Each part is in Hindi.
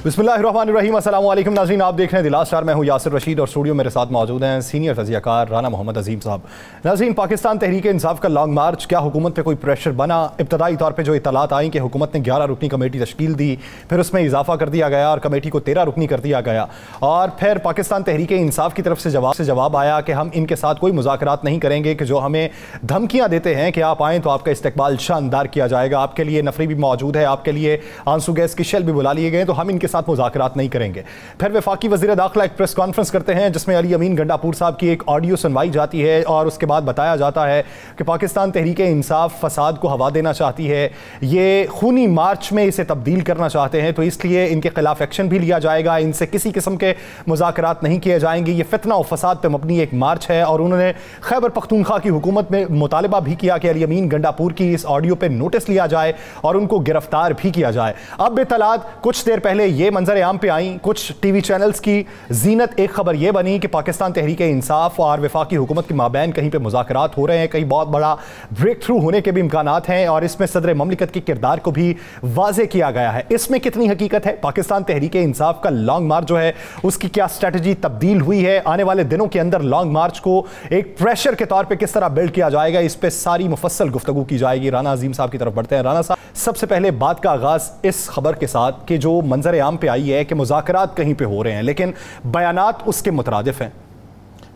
बिस्मिल्लाहिर्रहमानिर्रहीम। अस्सलाम वालेकुम नाज़रीन, आप देख रहे हैं द लास्ट आवर। मैं हूं यासिर रशीद और स्टूडियो मेरे साथ मौजूद हैं सीनियर तज़कियाकार राना मोहम्मद अजीम साहब। नाज़रीन, पाकिस्तान तहरीक इंसाफ का लॉन्ग मार्च, क्या हुकूमत पे कोई प्रेशर बना? इब्तदाई तौर पे जो इतलात आई कि हुकूमत ने 11 रुकनी कमेटी तश्कील दी, फिर उसमें इजाफा कर दिया गया और कमेटी को 13 रुकनी कर दिया गया, और फिर पाकिस्तान तहरीक इंसाफ की तरफ से जवाब आया कि हम इनके साथ कोई मुज़ाकरात नहीं करेंगे, कि जो हमें धमकियाँ देते हैं कि आप आएँ तो आपका इस्तकबाल शानदार किया जाएगा, आपके लिए नफरी भी मौजूद है, आपके लिए आंसू गैस की शेल भी बुला लिए गए, तो हम इनके साथ मुज़ाकरात नहीं करेंगे। फिर वफाकी वज़ीर दाखिला एक प्रेस कॉन्फ्रेंस करते हैं जिसमें अली अमीन गंडापुर साहब की एक ऑडियो सुनवाई जाती है और उसके बाद बताया जाता है कि पाकिस्तान तहरीक इंसाफ फसाद को हवा देना चाहती है, ये खूनी मार्च में इसे तब्दील करना चाहते हैं, तो इसलिए इनके खिलाफ एक्शन भी लिया जाएगा, इनसे किसी किस्म के मुज़ाकरात नहीं किए जाएंगे, ये फितना और फसाद पर मबनी एक मार्च है। और उन्होंने खैबर पख्तूनख्वा की हुकूमत में मुतालबा भी किया कि अली अमीन गंडापुर की इस ऑडियो पर नोटिस लिया जाए और उनको गिरफ्तार भी किया जाए। अब इतलात कुछ देर पहले ये मंजर आम पे आई, कुछ टीवी चैनल्स की जीनत एक खबर यह बनी कि पाकिस्तान तहरीक इंसाफ और वफाकी हुकूमत के माबैन कहीं पे मुज़ाकरात हो रहे हैं, कहीं बहुत बड़ा ब्रेक थ्रू होने के भी इम्कानात हैं, और इसमें सदर ममलिकत के किरदार को भी वाज़े किया गया है। इसमें कितनी हकीकत है? पाकिस्तान तहरीक इंसाफ का लॉन्ग मार्च जो है उसकी क्या स्ट्रेटजी तब्दील हुई है? आने वाले दिनों के अंदर लॉन्ग मार्च को एक प्रेशर के तौर पर किस तरह बिल्ड किया जाएगा, इस पर सारी मुफस्सल गुफ्तगू की जाएगी। राना अजीम साहब की तरफ बढ़ते हैं। राना साहब, सबसे पहले बात का आगाज इस खबर के साथ कि जो मंजर आम पे आई है कि मुज़ाकरात कहीं पे हो रहे हैं लेकिन बयानात उसके मुतरादिफ हैं।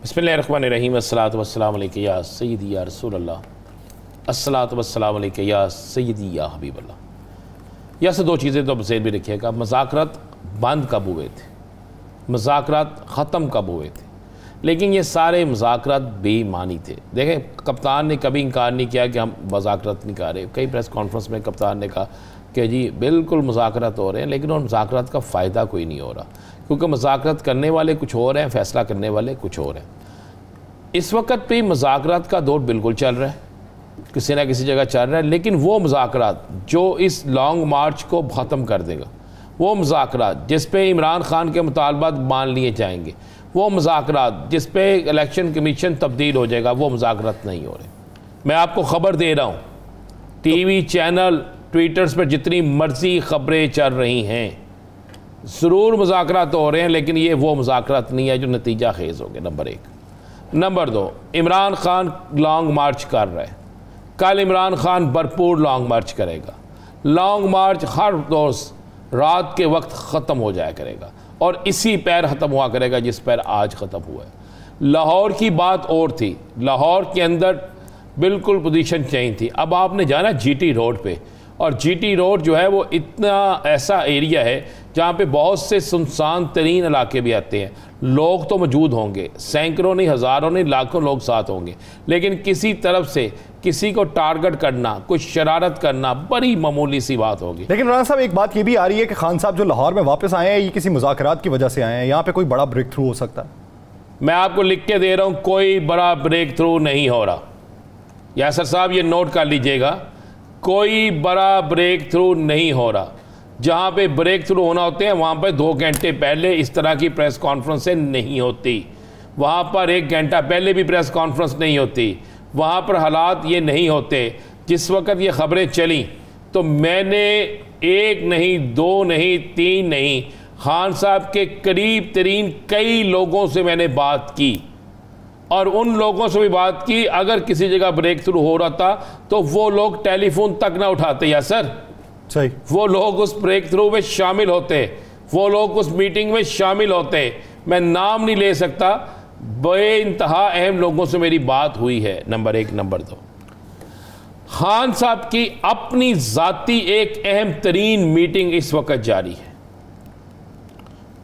बिस्मिल्लाहिर्रहमानिर्रहीम। अस्सलातु वस्सलामु अलैका या सय्यदी या रसूल अल्लाह, अस्सलातु वस्सलामु अलैका या सय्यदी या हबीब अल्लाह। यहाँ से दो चीज़ें तो मज़ेद भी रखिएगा। मुज़ाकरात बंद कब हुए थे, मुज़ाकरात ख़त्म कब हुए थे, लेकिन ये सारे मुज़ाकरात बेईमानी थे। देखें, कप्तान ने कभी इनकार नहीं किया कि हम मुज़ाकरात नहीं कर रहे। कई प्रेस कॉन्फ्रेंस में कप्तान ने कहा कि जी बिल्कुल मुज़ाकरात हो रहे हैं, लेकिन उन मुज़ाकरात का फ़ायदा कोई नहीं हो रहा, क्योंकि मुज़ाकरात करने वाले कुछ और हैं, फ़ैसला करने वाले कुछ और हैं। इस वक्त पे मुज़ाकरात का दौर बिल्कुल चल रहा है, किसी ना किसी जगह चल रहा है, लेकिन वो मुज़ाकरात जो इस लॉन्ग मार्च को ख़त्म कर देगा, वो मुज़ाकरात जिस पे इमरान खान के मुतालबात मान लिए जाएंगे, वो मुज़ाकरात जिस पे इलेक्शन कमीशन तब्दील हो जाएगा, वो मुज़ाकरात नहीं हो रहे। मैं आपको ख़बर दे रहा हूँ, टीवी चैनल ट्विटर्स पर जितनी मर्जी खबरें चल रही हैं, ज़रूर मुज़ाकरात हो रहे हैं, लेकिन ये वो मुज़ाकरात नहीं है जो नतीजा खेज़ होंगे। नंबर एक। नंबर दो, इमरान खान लॉन्ग मार्च कर रहा है, कल इमरान खान भरपूर लॉन्ग मार्च करेगा। लॉन्ग मार्च हर रोज़ रात के वक्त ख़त्म हो जाया करेगा और इसी पैर ख़त्म हुआ करेगा जिस पैर आज ख़त्म हुआ है। लाहौर की बात और थी, लाहौर के अंदर बिल्कुल पोजीशन चेंज थी। अब आपने जाना जीटी रोड पे, और जीटी रोड जो है वो इतना ऐसा एरिया है जहाँ पे बहुत से सुनसान तरीन इलाके भी आते हैं। लोग तो मौजूद होंगे, सैकड़ों नहीं, हज़ारों नहीं, लाखों लोग साथ होंगे, लेकिन किसी तरफ से किसी को टारगेट करना, कुछ शरारत करना बड़ी मामूली सी बात होगी। लेकिन राना साहब, एक बात ये भी आ रही है कि खान साहब जो लाहौर में वापस आए हैं, ये किसी मुज़ाकरात की वजह से आए हैं, यहाँ पे कोई बड़ा ब्रेक थ्रू हो सकता है? मैं आपको लिख के दे रहा हूँ, कोई बड़ा ब्रेक थ्रू नहीं हो रहा। यासर साहब, ये नोट कर लीजिएगा, कोई बड़ा ब्रेक थ्रू नहीं हो रहा। जहाँ पे ब्रेक थ्रू होना होते हैं वहाँ पर 2 घंटे पहले इस तरह की प्रेस कॉन्फ्रेंसें नहीं होती, वहाँ पर 1 घंटा पहले भी प्रेस कॉन्फ्रेंस नहीं होती, वहाँ पर हालात ये नहीं होते। जिस वक्त ये खबरें चली तो मैंने 1 नहीं, 2 नहीं, 3 नहीं, खान साहब के करीब तरीन कई लोगों से मैंने बात की, और उन लोगों से भी बात की, अगर किसी जगह ब्रेक थ्रू हो रहा था तो वो लोग टेलीफोन तक ना उठाते। या सर सही, वो लोग उस ब्रेक थ्रू में शामिल होते, वो लोग उस मीटिंग में शामिल होते। मैं नाम नहीं ले सकता, बे इंतहा अहम लोगों से मेरी बात हुई है। नंबर 1। नंबर 2, खान साहब की अपनी जाती एक अहम तरीन मीटिंग इस वक्त जारी है।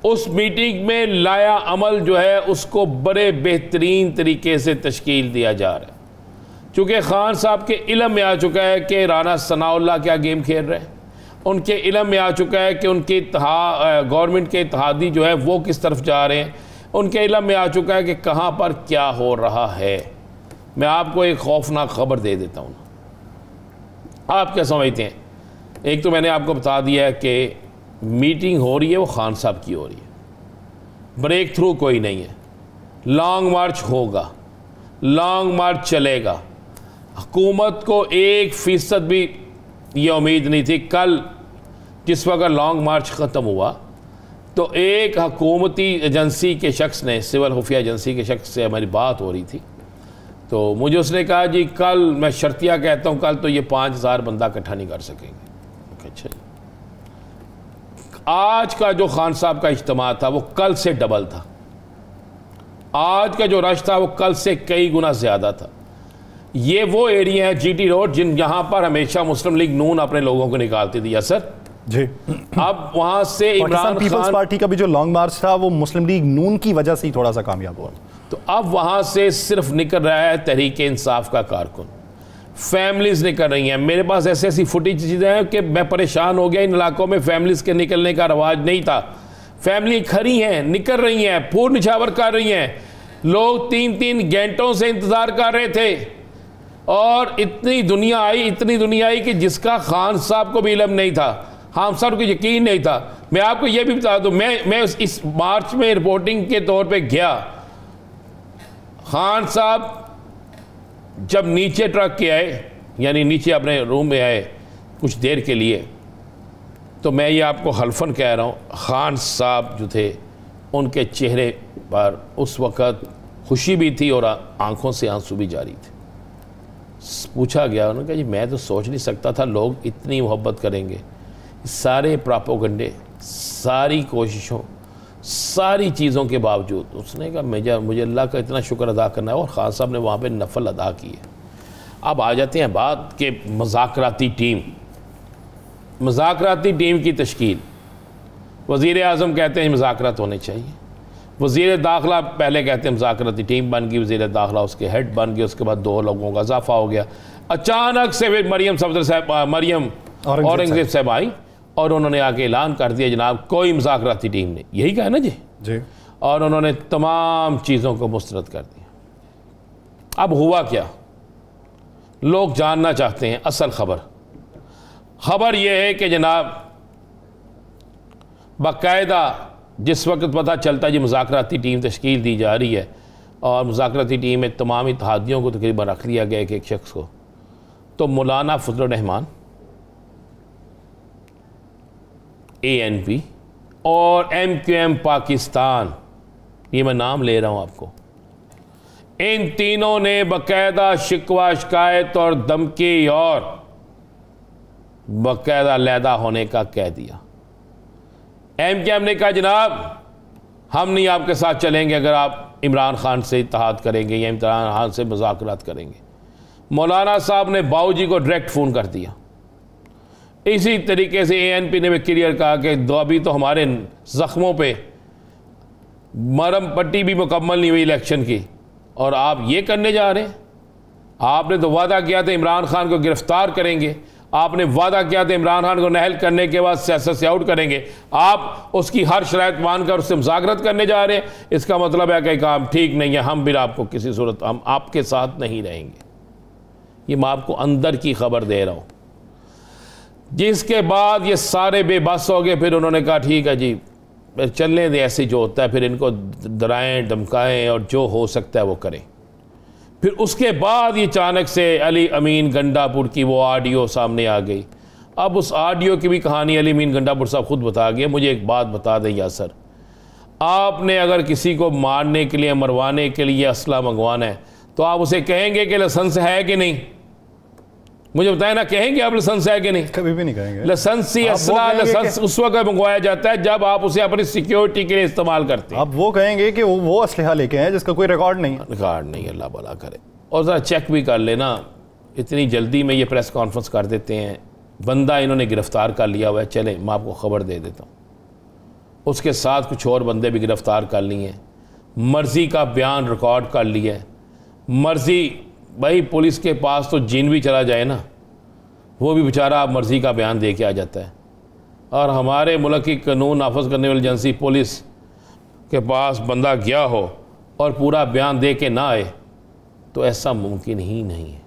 उस मीटिंग में लाया अमल जो है उसको बड़े बेहतरीन तरीके से तश्कील दिया जा रहा है, चूँकि खान साहब के इल्म में आ चुका है कि राना सनाउल्लाह क्या गेम खेल रहे हैं, उनके इल्म में आ चुका है कि उनके गवर्नमेंट के इत्तेहादी जो है वो किस तरफ जा रहे हैं, उनके इल्म में आ चुका है कि कहाँ पर क्या हो रहा है। मैं आपको एक खौफनाक खबर दे देता हूँ, आप क्या समझते हैं? एक तो मैंने आपको बता दिया है कि मीटिंग हो रही है वो खान साहब की हो रही है, ब्रेक थ्रू कोई नहीं है, लॉन्ग मार्च होगा, लॉन्ग मार्च चलेगा। हुकूमत को 1% भी ये उम्मीद नहीं थी। कल जिस वक्त लॉन्ग मार्च ख़त्म हुआ तो एक हुकूमती एजेंसी के शख्स ने, सिविल खुफिया एजेंसी के शख्स से हमारी बात हो रही थी, तो मुझे उसने कहा जी कल, मैं शर्तिया कहता हूँ, कल तो ये 5000 बंदा इकट्ठा नहीं कर सकेंगे। अच्छा, आज का जो खान साहब का इज्तिमा था वो कल से डबल था, आज का जो रश था वो कल से कई गुना ज़्यादा था। ये वो एरिया है GT रोड जहाँ पर हमेशा मुस्लिम लीग नून अपने लोगों को निकालती थी। सर जी, अब वहाँ से इमरान पीपल्स पार्टी का भी जो लॉन्ग मार्च था वो मुस्लिम लीग नून की वजह से ही थोड़ा सा कामयाब हुआ। तो अब वहाँ से सिर्फ निकल रहा है तहरीक इंसाफ का कारकुन, फैमिलीज निकल रही हैं। मेरे पास ऐसी ऐसी फुटेज चीज़ें हैं कि मैं परेशान हो गया। इन इलाकों में फैमिलीज के निकलने का रवाज नहीं था, फैमिली खड़ी हैं, निकल रही हैं, पूर्ण निछावर कर रही हैं। लोग 3-3 घंटों से इंतज़ार कर रहे थे और इतनी दुनिया आई कि जिसका खान साहब को भी इल्म नहीं था, हम सब को यकीन नहीं था। मैं आपको यह भी बता दूं, मैं इस मार्च में रिपोर्टिंग के तौर पे गया। खान साहब जब नीचे ट्रक के आए, यानी नीचे अपने रूम में आए कुछ देर के लिए, तो मैं ये आपको हल्फन कह रहा हूँ, खान साहब जो थे उनके चेहरे पर उस वक़्त खुशी भी थी और आंखों से आंसू भी जारी थे। पूछा गया, उन्होंने कहा जी मैं तो सोच नहीं सकता था लोग इतनी मोहब्बत करेंगे। सारे प्रोपेगेंडे, सारी कोशिशों, सारी चीज़ों के बावजूद उसने कहा मुझे अल्लाह का इतना शुक्र अदा करना है, और खान साहब ने वहाँ पे नफल अदा की है। अब आ जाते हैं बात के मुज़ाकराती टीम की तश्कील। वज़ीर आज़म कहते हैं मुज़ाकरात होने चाहिए, वज़ीर दाखिला पहले कहते हैं मुज़ाकराती टीम बन गई, वज़ीर दाखिला उसके हेड बन गए, उसके बाद 2 लोगों का इजाफा हो गया। अचानक से फिर मरियम औरंगज़ेब साहब आई और उन्होंने आके ऐलान कर दिया जनाब कोई मुज़ाकराती टीम नहीं, यही कहा ना जी, और उन्होंने तमाम चीज़ों को मुस्तरद कर दिया। अब हुआ क्या, लोग जानना चाहते हैं असल खबर यह है कि जनाब बाकायदा जिस वक्त पता चलता जी मुज़ाकराती टीम तश्कील दी जा रही है और मुज़ाकराती टीम में तमाम इत्तेहादियों को तकरीबन रख लिया गया एक शख्स को, तो मौलाना फजलुर रहमान ANP और MQM पाकिस्तान, ये मैं नाम ले रहा हूँ आपको, इन तीनों ने बाकायदा शिकवा शिकायत और धमकी और बाकायदा अलहदा होने का कह दिया। MQM ने कहा जनाब हम नहीं आपके साथ चलेंगे अगर आप इमरान खान से इत्तेहाद करेंगे या इमरान खान से मुज़ाकरात करेंगे। मौलाना साहब ने बाऊजी को डायरेक्ट फ़ोन कर दिया। इसी तरीके से ANP ने भी क्लियर कहा कि अभी तो हमारे ज़ख्मों पे मरहम पट्टी भी मुकम्मल नहीं हुई इलेक्शन की, और आप ये करने जा रहे हैं। आपने तो वादा किया था इमरान खान को गिरफ्तार करेंगे, आपने वादा किया था इमरान खान को नहल करने के बाद सियासत से आउट करेंगे, आप उसकी हर शराइत मानकर उससे मुज़ाकरात करने जा रहे हैं। इसका मतलब है कि काम ठीक नहीं है, हम भी आपको किसी सूरत हम आपके साथ नहीं रहेंगे। ये मैं आपको अंदर की खबर दे रहा हूँ। जिसके बाद ये सारे बेबस हो गए, फिर उन्होंने कहा ठीक है जी फिर चलने दें, ऐसे जो होता है, फिर इनको डराएं धमकाएं और जो हो सकता है वो करें। फिर उसके बाद ये अचानक से अली अमीन गंडापुर की वो ऑडियो सामने आ गई। अब उस ऑडियो की भी कहानी अली अमीन गंडापुर साहब खुद बता गए। मुझे एक बात बता दें यासर, आपने अगर किसी को मारने के लिए मरवाने के लिए असला मंगवाना है तो आप उसे कहेंगे कि लाइसेंस है कि नहीं? मुझे बताएं ना, कहेंगे आप लाइसेंस है कि नहीं? कभी भी नहीं कहेंगे। लाइसेंसी असला लाइसेंस उस वक्त मंगवाया जाता है जब आप उसे अपनी सिक्योरिटी के लिए इस्तेमाल करते हैं। आप वो कहेंगे कि वो असलहा लेके हैं जिसका कोई रिकॉर्ड नहीं है, अल्लाह भला करे। और ज़रा चेक भी कर लेना, इतनी जल्दी में ये प्रेस कॉन्फ्रेंस कर देते हैं। बंदा इन्होंने गिरफ्तार कर लिया हुआ है, चले मैं आपको ख़बर दे देता हूँ। उसके साथ कुछ और बंदे भी गिरफ्तार कर लिए हैं, मर्ज़ी का बयान रिकॉर्ड कर लिया है। मर्ज़ी भाई पुलिस के पास तो जिन भी चला जाए ना, वो भी बेचारा आप मर्ज़ी का बयान दे के आ जाता है। और हमारे मुल्क की कानून नाफज करने वाली एजेंसी पुलिस के पास बंदा गया हो और पूरा बयान दे के ना आए तो ऐसा मुमकिन ही नहीं है।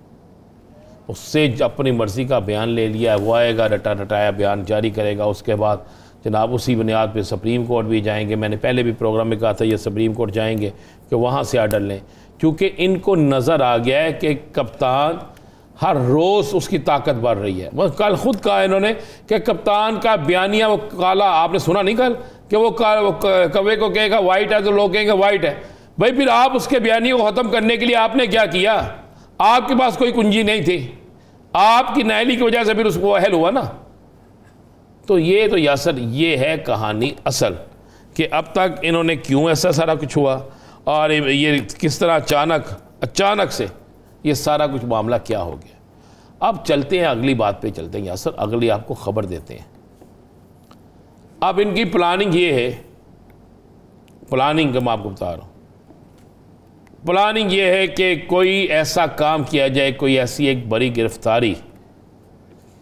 उससे अपनी मर्ज़ी का बयान ले लिया है, वो आएगा रटा रटाया बयान जारी करेगा। उसके बाद जनाब उसी बुनियाद पे सुप्रीम कोर्ट भी जाएंगे। मैंने पहले भी प्रोग्राम में कहा था ये सुप्रीम कोर्ट जाएंगे कि वहाँ से आर्डर लें, क्योंकि इनको नज़र आ गया है कि कप्तान हर रोज़ उसकी ताकत बढ़ रही है। बस कल खुद कहा इन्होंने कि कप्तान का बयानिया वो काला, आपने सुना नहीं कल कि वो कौवे को कहेगा वाइट है तो लोग कहेंगे वाइट है। भाई फिर आप उसके बयानिया को ख़त्म करने के लिए आपने क्या किया? आपके पास कोई कुंजी नहीं थी, आपकी नाअहली की वजह से फिर उसको अहल हुआ ना। तो ये तो यासर ये है कहानी असल कि अब तक इन्होंने क्यों ऐसा सारा कुछ हुआ और ये किस तरह अचानक से ये सारा कुछ मामला क्या हो गया। अब चलते हैं अगली बात पे चलते हैं यासर, अगली आपको खबर देते हैं। अब इनकी प्लानिंग ये है, प्लानिंग मैं आपको बता रहा हूँ, प्लानिंग ये है कि कोई ऐसा काम किया जाए, कोई ऐसी एक बड़ी गिरफ्तारी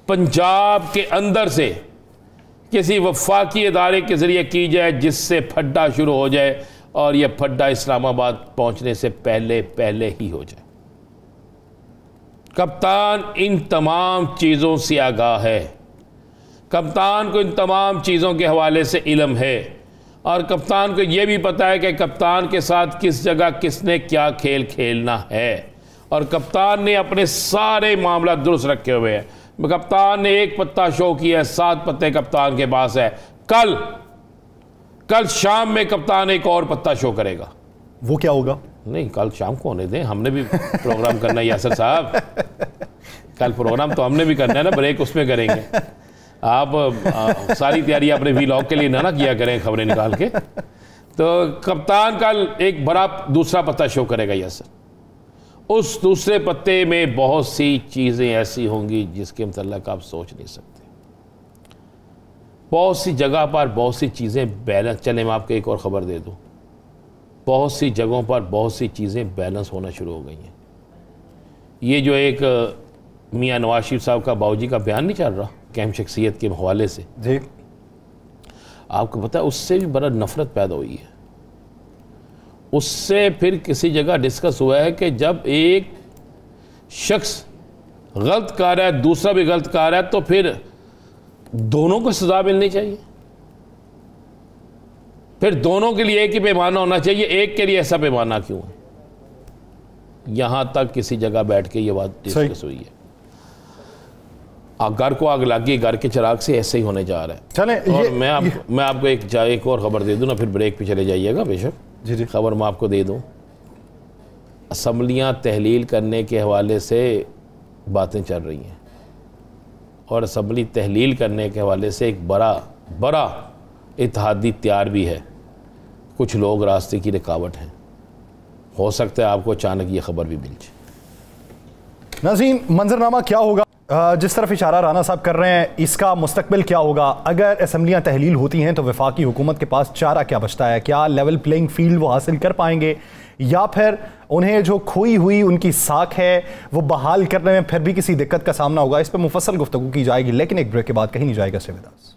पंजाब के अंदर से किसी वफाकी इदारे के ज़रिए की जाए जिससे फड्डा शुरू हो जाए और यह फड्डा इस्लामाबाद पहुंचने से पहले पहले ही हो जाए। कप्तान इन तमाम चीज़ों से आगाह है, कप्तान को इन तमाम चीज़ों के हवाले से इल्म है और कप्तान को यह भी पता है कि कप्तान के साथ किस जगह किसने क्या खेल खेलना है और कप्तान ने अपने सारे मामला दुरुस्त रखे हुए हैं। कप्तान ने एक पत्ता शो किया है, 7 पत्ते कप्तान के पास है। कल शाम में कप्तान एक और पत्ता शो करेगा। वो क्या होगा? नहीं, कल शाम को होने दें, हमने भी प्रोग्राम करना है यासर साहब। कल प्रोग्राम तो हमने भी करना है ना, ब्रेक उसमें करेंगे। आप सारी तैयारी अपने वीलॉग के लिए ना किया करें खबरें निकाल के। तो कप्तान कल एक बड़ा दूसरा पत्ता शो करेगा यासर। उस दूसरे पत्ते में बहुत सी चीज़ें ऐसी होंगी जिसके मतलब आप सोच नहीं सकते। बहुत सी जगह पर बहुत सी चीज़ें बैलेंस, चले मैं आपको एक और ख़बर दे दूँ, बहुत सी जगहों पर बहुत सी चीज़ें बैलेंस होना शुरू हो गई हैं। ये जो एक मियाँ नवाज शरीफ साहब का बाऊजी का बयान नहीं चल रहा अहम शख्सियत के हवाले से जी, आपको पता है उससे भी बड़ा नफरत पैदा हुई है। उससे फिर किसी जगह डिस्कस हुआ है कि जब एक शख्स गलत कर रहा है दूसरा भी गलत कर रहा है तो फिर दोनों को सजा मिलनी चाहिए, फिर दोनों के लिए एक ही पैमाना होना चाहिए, एक के लिए ऐसा पैमाना क्यों है? यहां तक किसी जगह बैठ के ये बात डिस्कस हुई है। घर को आग लगी, घर के चिराग से ऐसे ही होने जा रहा है। चले और मैं आपको एक और खबर दे दूं ना, फिर ब्रेक पे चले जाइएगा बेशक। जी खबर मैं आपको दे दूं, असम्बलियां तहलील करने के हवाले से बातें चल रही हैं और असम्बली तहलील करने के हवाले से एक बड़ा इत्तेहादी तैयार भी है। कुछ लोग रास्ते की रुकावट हैं, हो सकता है आपको अचानक ये खबर भी मिल जाए। नाज़रीन, मंजरनामा क्या होगा जिस तरफ इशारा राना साहब कर रहे हैं, इसका मुस्तकबिल क्या होगा? अगर असम्बलियाँ तहलील होती हैं तो वफाकी हुकूमत के पास चारा क्या बचता है? क्या लेवल प्लेइंग फील्ड वो हासिल कर पाएंगे या फिर उन्हें जो खोई हुई उनकी साख है वो बहाल करने में फिर भी किसी दिक्कत का सामना होगा? इस पर मुफस्सल गुफ्तगू की जाएगी, लेकिन एक ब्रेक के बाद कहीं नहीं जाएगा सेवेदास।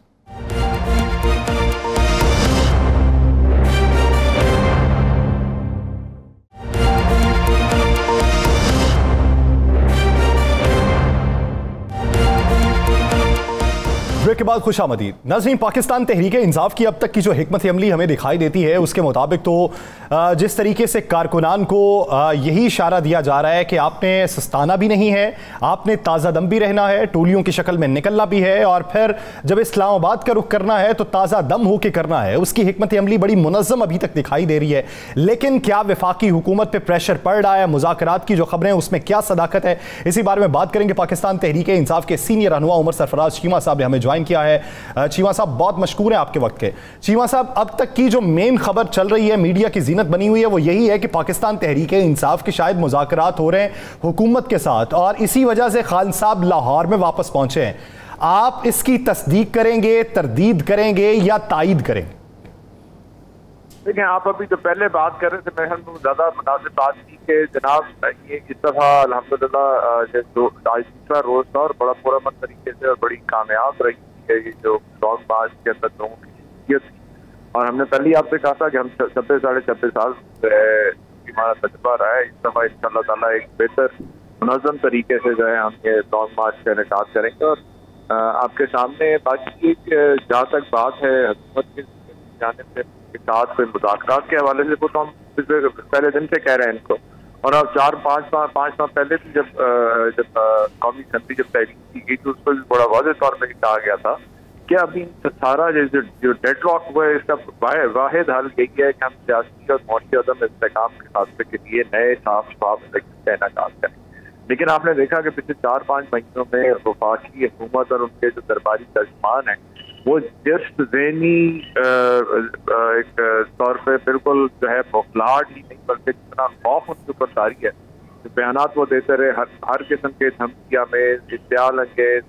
ब्रेक के बाद खुश आमदीद। नाज़रीन, पाकिस्तान तहरीक इंसाफ की अब तक की जो हिकमत अमली हमें दिखाई देती है उसके मुताबिक तो जिस तरीके से कारकुनान को यही इशारा दिया जा रहा है कि आपने सुस्ताना भी नहीं है, आपने ताज़ा दम भी रहना है, टोलियों की शक्ल में निकलना भी है और फिर जब इस्लामाबाद का रुख करना है तो ताज़ा दम होकर करना है। उसकी हिकमत अमली बड़ी मुनज़्ज़म अभी तक दिखाई दे रही है, लेकिन क्या वफाकी हुकूमत पर प्रेशर पड़ रहा है? मुज़ाकरात की जो खबरें उसमें क्या सदाकत है? इसी बारे में बात करेंगे। पाकिस्तान तहरीक इंसाफ के सीनियर रहनुमा उमर सरफराज चीमा साहब ने हमें ज्वाइन किया है। चीमा साहब, बहुत मशकूर है आपके वक्त के। चीमा साहब, अब तक की जो मेन खबर चल रही है, मीडिया की जीनत बनी हुई है, वो यही है कि पाकिस्तान तहरीक इंसाफ के शायद मुज़ाकरात हो रहे हैं हुकूमत के साथ और इसी वजह से खान साहब लाहौर में वापस पहुंचे हैं। आप इसकी तस्दीक करेंगे, तरदीद करेंगे या तायीद करेंगे? देखिए, आप अभी जो पहले बात कर रहे थे, मैं ज़्यादा मुनासिब बात की कि जनाब ये इस दफ़ा अल्हम्दुलिल्लाह आज दूसरा रोज़ था और बड़ा पुरअमन तरीके से और बड़ी कामयाब रही है ये जो लॉन्ग मार्च के अंदर लोगों की शख्सियत थी। और हमने पहले ही आपसे कहा था कि हम 26-26.5 साल हमारा तजुर्बा रहा है। इस दफ़ा इंशाअल्लाह ताला एक बेहतर मुनज़्ज़म तरीके से जो है हम ये लॉन्ग मार्च का इनेकाद करेंगे। और आपके सामने बाकी जहाँ तक बात है हुकूमत की जानिब से साथ कोई मुज़ाकरात के हवाले से, वो तो हम पहले दिन से कह रहे हैं इनको, और अब 4-5 माह पहले भी जब कौमी असम्बली जब तहरीक की गई तो उस पर भी बड़ा वाज़ेह तौर पर कहा गया था कि अभी सारा जो डेडलॉक हुआ है इसका वाहिद हल यही है कि हम सियासी और मौसी अदम इस्तेहकाम के हादसे के लिए नए साफ शफाफ इलेक्शन का इनेकाद करें। लेकिन आपने देखा कि पिछले 4-5 महीनों में वफाकी हुकूमत और उनके जो दरबारी तर्जमान हैं वो जस्ट ज़हनी एक तौर पे बिल्कुल जो है बौखलाहट ही नहीं बल्कि जितना खौफ उनके ऊपर तारी है, जो बयानात वो देते रहे हर किस्म के धमकिया में इश्तियाल अंगेज,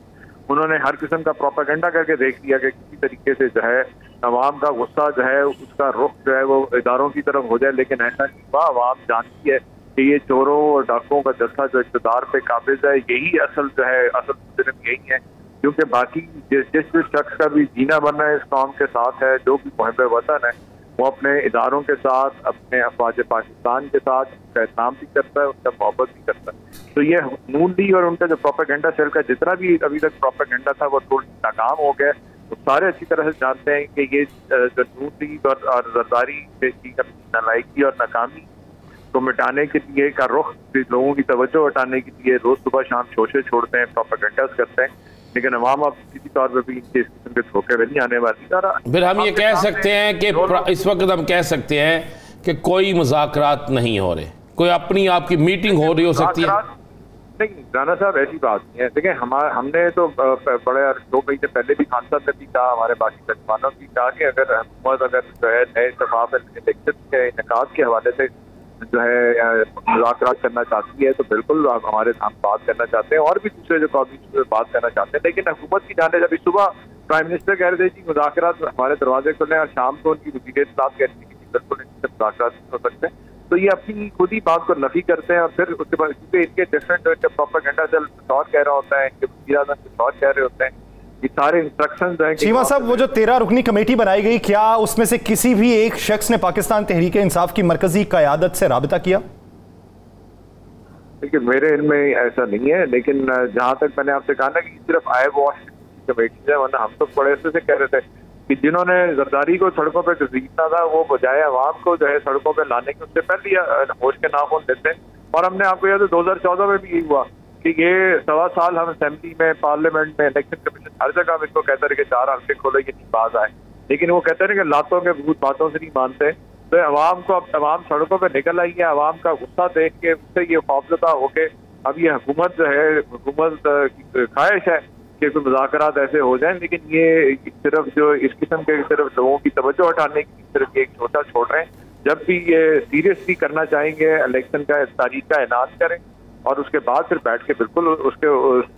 उन्होंने हर किस्म का प्रोपेगेंडा करके देख लिया कि किसी तरीके से जो है अवाम का गुस्सा जो है उसका रुख जो है वो इदारों की तरफ हो जाए। लेकिन ऐसा नहीं हुआ। अवाम जानती है कि ये चोरों और डाकुओं का जत्था जो इक़्तिदार पे काबिज है यही असल जो है असल मुजरिम यही है, क्योंकि बाकी जिस शख्स का भी जीना बनना है इस कौम के साथ है, जो भी मुहिब वतन है वो अपने इदारों के साथ, अपने अफवाज पाकिस्तान के साथ उनका एहतराम भी करता है, उनका मोहब्बत भी करता है। तो ये नून लीग और उनका जो प्रोपेगेंडा सेल का जितना भी अभी तक प्रोपेगेंडा था वो थोड़ा नाकाम हो गया। वो सारे अच्छी तरह से जानते हैं कि ये जो नून लीग और जरदारी की नालायकी और नाकामी को मिटाने के लिए का रुख, लोगों की तवज्जो हटाने के लिए रोज सुबह शाम शोशे छोड़ते हैं, प्रोपेगेंडास करते हैं, लेकिन अवाम अब किसी तौर पर भी इनके इस किस्म के धोखे में नहीं आने वाली। फिर हम ये कह सकते हैं कि इस वक्त हम कह सकते हैं कि कोई मुज़ाकरात नहीं हो रहे, कोई अपनी आपकी मीटिंग हो रही हो सकती है? नहीं राना साहब, ऐसी बात नहीं है। देखिए हमने तो बड़े 2 महीने पहले भी खान साहब ने भी कहा, हमारे बाकी तर्जमानों भी कहा कि अगर हुकूमत अगर जो है नए शफाफ इलेक्शन के इनेकाद के हवाले से जो है मुज़ाकरात करना चाहती है तो बिल्कुल हमारे साथ बात करना चाहते हैं और भी दूसरे जो कौमी बात करना चाहते हैं। लेकिन हुकूमत की जाने जब सुबह प्राइम मिनिस्टर कह रहे थे कि मुज़ाकरात हमारे दरवाजे खुले और शाम को उनकी वज़ीर इत्तलात कह रही थी कि बिल्कुल इनसे मुज़ाकरात नहीं हो सकते, तो ये अपनी खुद ही बात को नफी करते हैं। और फिर उसके बाद क्योंकि इनके डिफरेंट प्रोपेगेंडा सेल कुछ और कह रहा होता है, इनके वज़ीर आज़म कुछ और कह रहे होते हैं, ये सारे इंस्ट्रक्शंस हैं। चीमा साहब, वो जो 13 रुकनी कमेटी बनाई गई, क्या उसमें से किसी भी एक शख्स ने पाकिस्तान तहरीक इंसाफ की मरकजी क़यादत से राबिता किया? देखिए मेरे इनमें ऐसा नहीं है, लेकिन जहाँ तक मैंने आपसे कहा ना कि सिर्फ आई वॉश कमेटी है, वरना हम तो बड़े से कह रहे थे कि जिन्होंने जरदारी को सड़कों पर घसीटना था वो बजाय अवाम को जो है सड़कों पर लाने के उससे पहले होश के नाखून देते। और हमने आपको याद है 2014 में भी यही हुआ कि ये 1.25 साल हम असेंबली में, पार्लियामेंट में, इलेक्शन कमीशन हर जगह हम इनको कहते रहे कि 4 हल्के खोले, ये नहीं बाज आए, लेकिन वो कहते रहे कि लातों के भूत बातों से नहीं मानते। तो अवाम को अब अवाम सड़कों पर निकल आई है, अवाम का गुस्सा देख के उससे ये खौफजदा होके अब ये हुकूमत जो है, हुकूमत की ख्वाहिश है कि कोई मुज़ाकरात ऐसे हो जाए, लेकिन ये सिर्फ जो इस किस्म के सिर्फ लोगों की तवज्जो हटाने की सिर्फ एक छोटा छोड़ रहे हैं। जब भी ये सीरियसली करना चाहेंगे इलेक्शन का तारीख का ऐलान करें और उसके बाद फिर बैठ के बिल्कुल उसके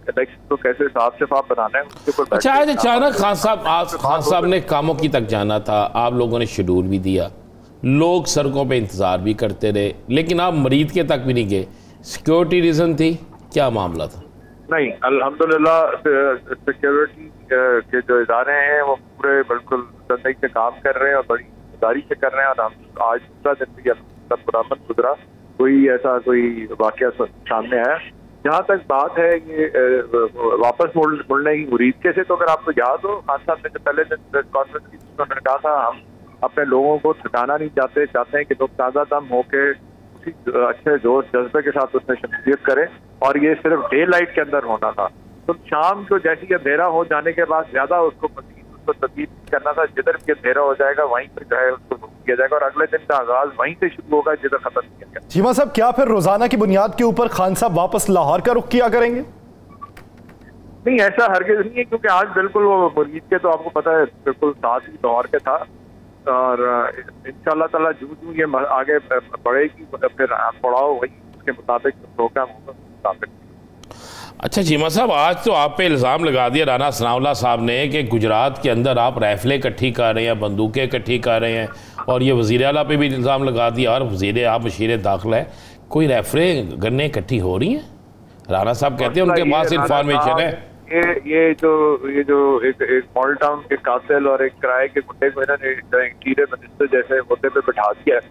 इलेक्शन को कैसे साफ शफाफ बनाना है उसके ऊपर। अच्छा, आज अचानक खान साहब ने कामों की तक जाना था, आप लोगों ने शेड्यूल भी दिया, लोग सड़कों पे इंतजार भी करते रहे, लेकिन आप मरीद के तक भी नहीं गए। सिक्योरिटी रीजन थी, क्या मामला था? नहीं, अल्हम्दुलिल्लाह सिक्योरिटी के जो इदारे हैं वो पूरे बिल्कुल तनदेही से काम कर रहे हैं और बड़ी ईमानदारी से कर रहे हैं। और हम आज दूसरा दिन भी पुरामन गुजरा, कोई ऐसा कोई वाकया सामने आया। जहाँ तक बात है ये वापस मुड़ने की मुरीद के से, तो अगर आपको याद हो खान साहब ने जो पहले दिन प्रेस कॉन्फ्रेंस की उन्होंने कहा था हम अपने लोगों को थकाना नहीं चाहते हैं कि लोग ताज़ा दम होके उसी अच्छे जोश जज्बे के साथ उसमें शमूलियत करें, और ये सिर्फ डे लाइट के अंदर होना था। तो शाम को जैसे ही अंधेरा हो जाने के बाद ज्यादा उसको तब्दील करना था, जिधर भी अंधेरा हो जाएगा वहीं पर जो है उसको रोक दिया जाएगा और अगले दिन का आगाज वहीं से शुरू होगा जिधर खत्म किया गया। चीमा साहब, क्या फिर रोजाना की बुनियाद के ऊपर खान साहब वापस लाहौर का रुख किया करेंगे? नहीं, ऐसा हरगिज़ नहीं है, क्योंकि आज बिल्कुल वो मुरीद के तो आपको पता है बिल्कुल साथ ही लाहौर के था, और इंशाअल्लाह ताला जूं ये आगे बढ़ेगी फिर पड़ाव वही उसके मुताबिक प्रोग्राम होगा मुताबिक। अच्छा चीमा साहब, आज तो आप पे इल्ज़ाम लगा दिया राना सनाउल्लाह साहब ने कि गुजरात के अंदर आप राइफलें इकट्ठी कर रहे हैं, बंदूकें इकट्ठी कर रहे हैं, और ये वज़ीर आला पे भी इल्ज़ाम लगा दिया और वज़ीर आप वज़ीर दाखिला है, कोई राइफलें गन्ने इकट्ठी हो रही हैं? राना साहब कहते हैं उनके पास इंफॉर्मेशन है। ये जो एक मॉडल टाउन के कातिल और एक किराए के गुंडे को इन्होंने इंटीरियर मिनिस्टर जैसे मुद्दे पे बिठा दिया है,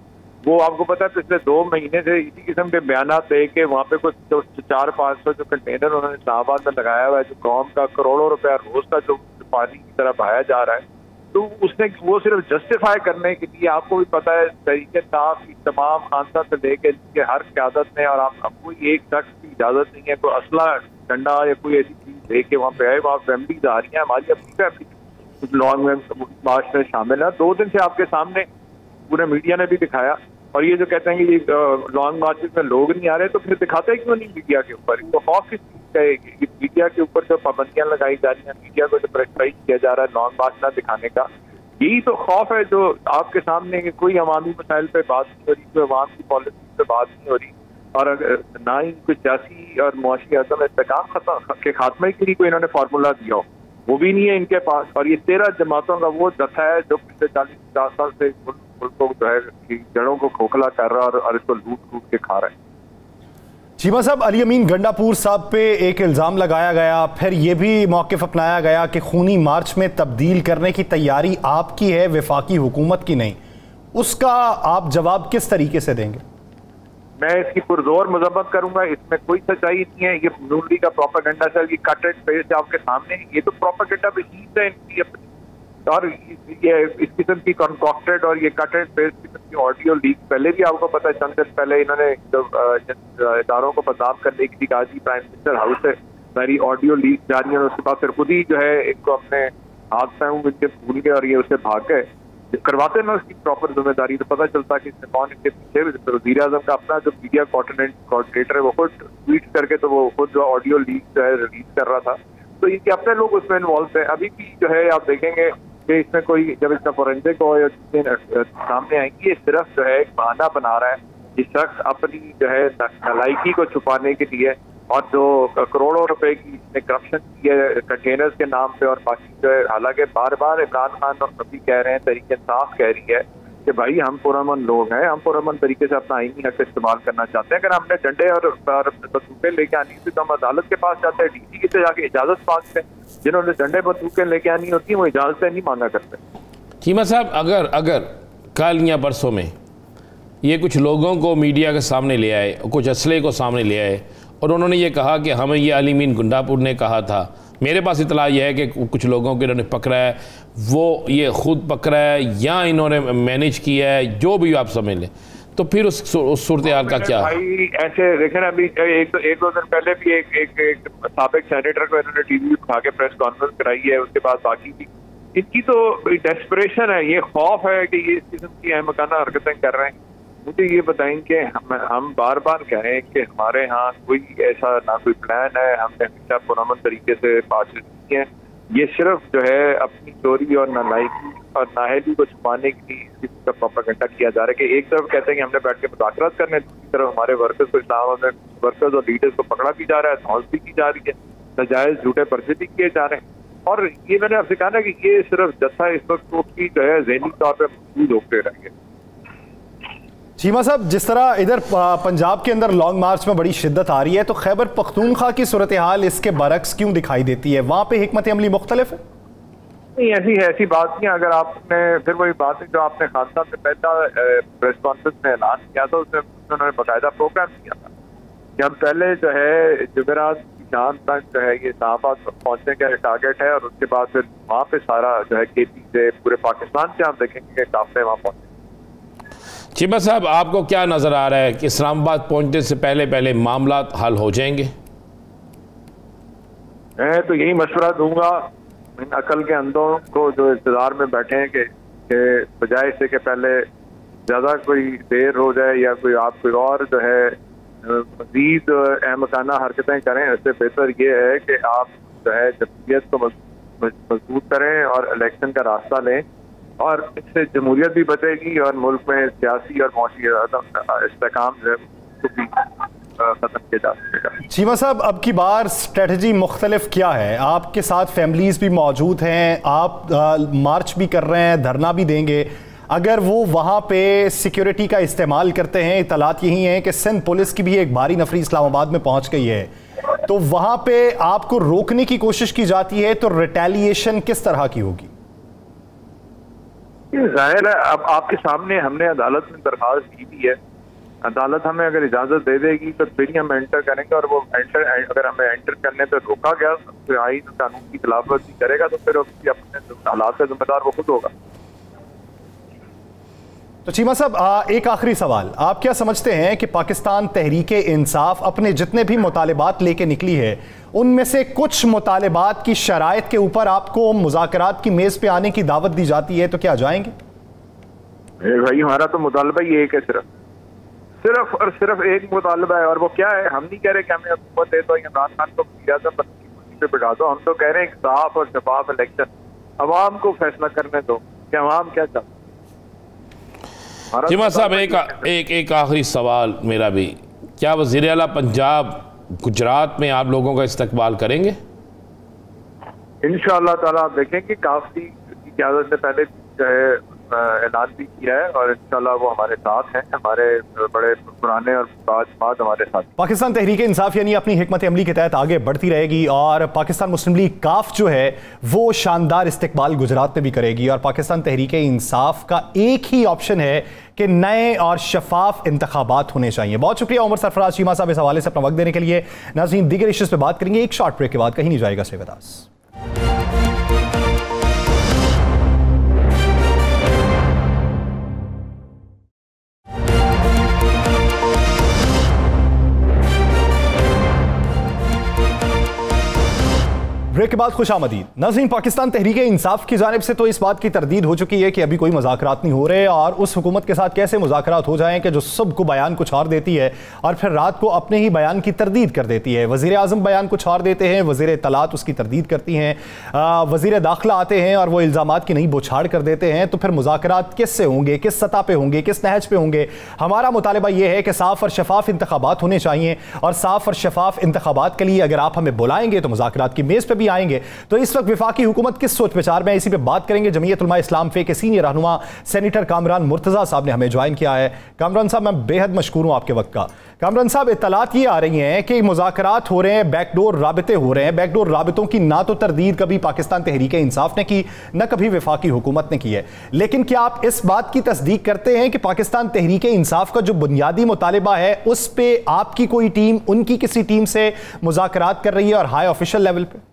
वो आपको पता है पिछले 2 महीने से इसी किस्म के बयानात दे के वहाँ पे कुछ 400-500 जो कंटेनर उन्होंने इस्लामाबाद में लगाया हुआ है, जो कौम का करोड़ों रुपया रोज का जो पानी की तरह बहाया जा रहा है, तो उसने वो सिर्फ जस्टिफाई करने के लिए, आपको भी पता है तरीके इंसाफ की तमाम खानसा से लेके हर क्यादत में, और आप कोई एक शख्स की इजाजत नहीं है कोई असला डंडा या कोई ऐसी चीज लेके वहाँ पे आए। वहाँ फैमिलीज आ रही हैं, हमारी अपनी फैमिली कुछ लॉन्ग मार्च में शामिल है। 2 दिन से आपके सामने पूरे मीडिया ने भी दिखाया। और ये जो कहते हैं कि ये लॉन्ग मार्चेस में लोग नहीं आ रहे, तो फिर दिखाते क्यों नहीं मीडिया के ऊपर? तो खौफ किस चीज का है? मीडिया के ऊपर जो पाबंदियां लगाई जा रही हैं, मीडिया को जो प्रेशराइज किया जा रहा है लॉन्ग मार्च ना दिखाने का, यही तो खौफ है जो आपके सामने कि कोई अवामी मसाइल पे बात नहीं हो रही, कोई अवाम की पॉलिसी पे बात नहीं हो रही, और ना ही कोई सियासी और मुआशी अदम इस्तेकाम के खात्मे के लिए कोई इन्होंने फार्मूला दिया हो, वो भी नहीं है इनके पास। और ये 13 जमातों का वो जत्था है जो पिछले 40-50 साल से मुल्क को जो है जड़ों को खोखला कर रहा है और इसको लूट के खा रहा है। चीमा साहब, अली अमीन गंडापुर साहब पे एक इल्ज़ाम लगाया गया, फिर ये भी मौक़िफ़ अपनाया गया कि खूनी मार्च में तब्दील करने की तैयारी आपकी है, वफाकी हुकूमत की नहीं। उसका आप जवाब किस तरीके से देंगे? मैं इसकी पुरजोर मजम्मत करूंगा। इसमें कोई सच्चाई नहीं है। ये नून लीग का प्रोपेगेंडा चल की कट एंड पेस्ट आपके सामने, ये तो प्रोपेगेंडा मशीन है इनकी अपनी, और ये इस किस्म की कॉन्कॉक्टेड और ये कट एंड पेस्ट किस्म की ऑडियो लीक पहले भी आपको पता है, चंद दिन पहले इन्होंने इदारों को बदनाम करने की गाजी प्राइम मिनिस्टर हाउस से सारी ऑडियो लीक जारी है, उसके बाद फिर खुद ही जो है इनको अपने हाथ पैरों इनके भूल गए और ये उसे भाग गए। करवाते ना उसकी प्रॉपर जिम्मेदारी, तो पता चलता कि इसमें कौन इनके पीछे। वज़ीर आज़म का अपना जो मीडिया कोऑर्डिनेटर है वो खुद ट्वीट करके तो वो खुद जो ऑडियो लीक जो है रिलीज कर रहा था, तो इनके अपने लोग उसमें इन्वॉल्व थे। अभी भी जो है आप देखेंगे कि इसमें कोई जब इसका फोरेंसिक हो या चीजें सामने आएंगी, ये सिर्फ जो है एक बहाना बना रहा है। ये शख्स अपनी जो है नालायकी को छुपाने के लिए और जो करोड़ों रुपए की इसने करप्शन की है कंटेनर्स के नाम पे और बाकी जो है, हालांकि बार बार इमरान खान और नबी कह रहे हैं, तरीक इंसाफ कह रही है कि भाई हम पुरअमन लोग हैं, हम पुरअमन तरीके से अपना आईनी हक इस्तेमाल करना चाहते हैं। अगर हमने डंडे और बंदूकें लेके आनी थी तो हम अदालत के पास जाते हैं, डीसी से जाके इजाजत मांगते हैं। जिन्होंने डंडे बंदूकें लेके आनी होती है वो इजाजतें नहीं मांगा करते। चीमा साहब, अगर कल या परसों में ये कुछ लोगों को मीडिया के सामने ले आए, कुछ असले को सामने ले आए और उन्होंने ये कहा कि हमें ये अली अमीन गंडापुर ने कहा था, मेरे पास इतला यह है कि कुछ लोगों को इन्होंने पकड़ा है, वो ये खुद पकड़ा है या इन्होंने मैनेज किया है, जो भी आप समझ लें, तो फिर उस सूरत हाल का क्या? भाई ऐसे देखें ना, अभी एक दो दिन पहले भी एक साबिक सेनेटर को इन्होंने टीवी उठा के प्रेस कॉन्फ्रेंस कराई है, उसके बाद बाकी भी इनकी तो डेस्परेशन है, ये खौफ है कि ये इस किस्म की अहमकाना हरकतें कर रहे हैं। मुझे ये बताएं कि हम बार बार कह रहे हैं कि हमारे यहाँ कोई ऐसा ना कोई प्लान है, हमने हमेशा पुरअमन तरीके से बातचीत की है। ये सिर्फ जो है अपनी चोरी और नालायकी और नाअहली को छुपाने के लिए इसका प्रोपेगेंडा किया जा रहा है कि एक तरफ कहते हैं कि हमने बैठ के मुज़ाकरात करने, दूसरी तरफ हमारे वर्कर्स को इस्लामाबाद में वर्कर्स और लीडर्स को पकड़ा भी जा रहा है, धौंस भी की जा रही है, नाजायज झूठे पर्चे भी किए जा रहे हैं। और ये मैंने आपसे कहा ना कि ये सिर्फ जत्था इस वक्त की जो है ज़हनी तौर पर मौजूद होते रहेंगे। चीमा साहब, जिस तरह इधर पंजाब के अंदर लॉन्ग मार्च में बड़ी शिद्दत आ रही है, तो खैबर पख्तूनख्वा की सूरत हाल इसके बरक्स क्यों दिखाई देती है? वहाँ पे हिकमत अमली मुख्तलिफ है? नहीं, ऐसी बात नहीं। अगर आपने फिर वही बात है जो आपने खान साहब से पहला प्रेस कॉन्फ्रेंस में ऐलान किया था, उसमें उन्होंने बाकायदा प्रोग्राम किया था कि हम पहले जो है जुमेरात की शाम तक जो है ये इस्लामाबाद पहुँचने का टारगेट है, और उसके बाद फिर वहाँ पे सारा जो है केपी से पूरे पाकिस्तान से हम देखेंगे कि काफले वहाँ पहुँचे। चीमा साहब, आपको क्या नज़र आ रहा है कि इस्लामाबाद पहुंचने से पहले मामला हल हो जाएंगे? मैं तो यही मशवरा दूंगा इन अकल के अंधों को जो इंतजार में बैठे हैं कि बजाय इससे कि पहले ज़्यादा कोई देर हो जाए या कोई और जो है मज़ीद अहमकाना हरकतें करें, इससे बेहतर ये है कि आप जो है जमहूरियत को मजबूत करें और इलेक्शन का रास्ता लें, और इससे जमहूरियत भी बचेगी और मुल्क में सियासी और मौसी इस्तेकाम जो है तो भी खत्म किया जा सकेगा। चीमा साहब, अब की बार स्ट्रेटजी मुख्तलिफ क्या है? आपके साथ फैमिलीज भी मौजूद हैं, आप मार्च भी कर रहे हैं, धरना भी देंगे। अगर वो वहाँ पे सिक्योरिटी का इस्तेमाल करते हैं, इतलात यही हैं कि सिंध पुलिस की भी एक भारी नफरी इस्लामाबाद में पहुँच गई है, तो वहाँ पे आपको रोकने की कोशिश की जाती है, तो रिटेलिएशन किस तरह की होगी? जाहिर है अब आपके सामने हमने अदालत में दरखास्त दी भी है, अदालत हमें अगर इजाजत दे देगी तो फिर ही हम एंटर करेंगे, और वो अगर हमें एंटर करने पर रोका गया तो आईन कानून की खिलाफवर्जी करेगा तो फिर अपने हालात का जिम्मेदार वो खुद होगा। तो चीमा साहब, एक आखिरी सवाल, आप क्या समझते हैं कि पाकिस्तान तहरीके इंसाफ अपने जितने भी मुतालिबात लेके निकली है उनमें से कुछ मुतालिबात की शराइत के ऊपर आपको मुज़ाकरात की मेज पे आने की दावत दी जाती है तो क्या जाएंगे? भाई हमारा तो मुतालबा ही एक है, सिर्फ और सिर्फ एक मुतालबा है, और वो क्या है? हम नहीं कह रहे कि हमें हुकूमत दे दो, इमरान खान को कुर्सी पे बिठा दो। हम तो कह रहे हैं साफ और शफाफ इलेक्शन, अवाम को फैसला करने दो कि अवाम क्या चाहते। चीमा साहब, एक आखिरी सवाल मेरा भी, क्या वज़ीर आला पंजाब गुजरात में आप लोगों का इस्तकबाल करेंगे? इंशाअल्लाह ताला आप देखेंगे, काफी की क़यादत से पहले जो है ऐलान भी किया है, और इंशाअल्लाह वो हमारे साथ हैं, हमारे बड़े पुराने और बात हमारे साथ। पाकिस्तान तहरीक इंसाफ यानी अपनी हिकमत अमली के तहत आगे बढ़ती रहेगी, और पाकिस्तान मुस्लिम लीग काफ जो है वो शानदार इस्तकबाल गुजरात में भी करेगी, और पाकिस्तान तहरीक इंसाफ का एक ही ऑप्शन है कि नए और शफाफ इंतखाबात होने चाहिए। बहुत शुक्रिया उमर सरफराज चीमा साहब इस हवाले से अपना वक्त देने के लिए। नाज़रीन, दीगर इश्यूज़ पे बात करेंगे एक शॉर्ट ब्रेक के बाद, कहीं नहीं जाएगा स्टे विद अस। ब्रेक के बाद खुशामदीद। नाज़रीन, पाकिस्तान तहरीक इंसाफ की जानिब से तो इस बात की तरदीद हो चुकी है कि अभी कोई मुज़ाकरात नहीं हो रहे, और उस हुकूमत के साथ कैसे मुज़ाकरात हो जाएं कि जो सबको बयान कुछ और देती है और फिर रात को अपने ही बयान की तरदीद कर देती है। वज़ीर आज़म बयान कुछ और देते हैं, वज़ीर इत्तलात उसकी तरदीद करती हैं, वज़ीर दाखिला आते हैं और वो इल्ज़ामात की नई बौछार कर देते हैं। तो फिर मुज़ाकरात किससे होंगे, किस सतह पर होंगे, किस नहज पर होंगे? हमारा मुतालबा ये है कि साफ़ और शफाफ इंतखाबात होने चाहिए, और साफ़ और शफाफ इंतखाबात के लिए अगर आप हमें बुलाएंगे तो मुज़ाकरात की मेज़ पर भी आएंगे। तो इस वक्त वफाकी हुकूमत किस सोच विचार में, इसी पे बात करेंगे। जमीयत उलमा इस्लाम फे के सीनियर रहनुमा सेनेटर कामरान मुर्तज़ा साहब ने हमें ज्वाइन किया है। कामरान साहब, मैं बेहद मशकूर हूं आपके वक्त का। कामरान साहब, इत्तलात ये आ रही हैं कि मुज़ाकरात हो रहे हैं, बैकडोर राबिते हो रहे हैं। बैकडोर राबितों की ना तो तरदीद कभी पाकिस्तान तहरीक इंसाफ ने की, न कभी वफाकी हुकूमत ने की है। लेकिन क्या आप इस बात की तस्दीक करते हैं कि पाकिस्तान तहरीक इंसाफ का जो बुनियादी मुतालिबा है उस पर आपकी कोई टीम उनकी किसी टीम से मुज़ाकरात कर रही है, और हाई ऑफिशियल लेवल पर?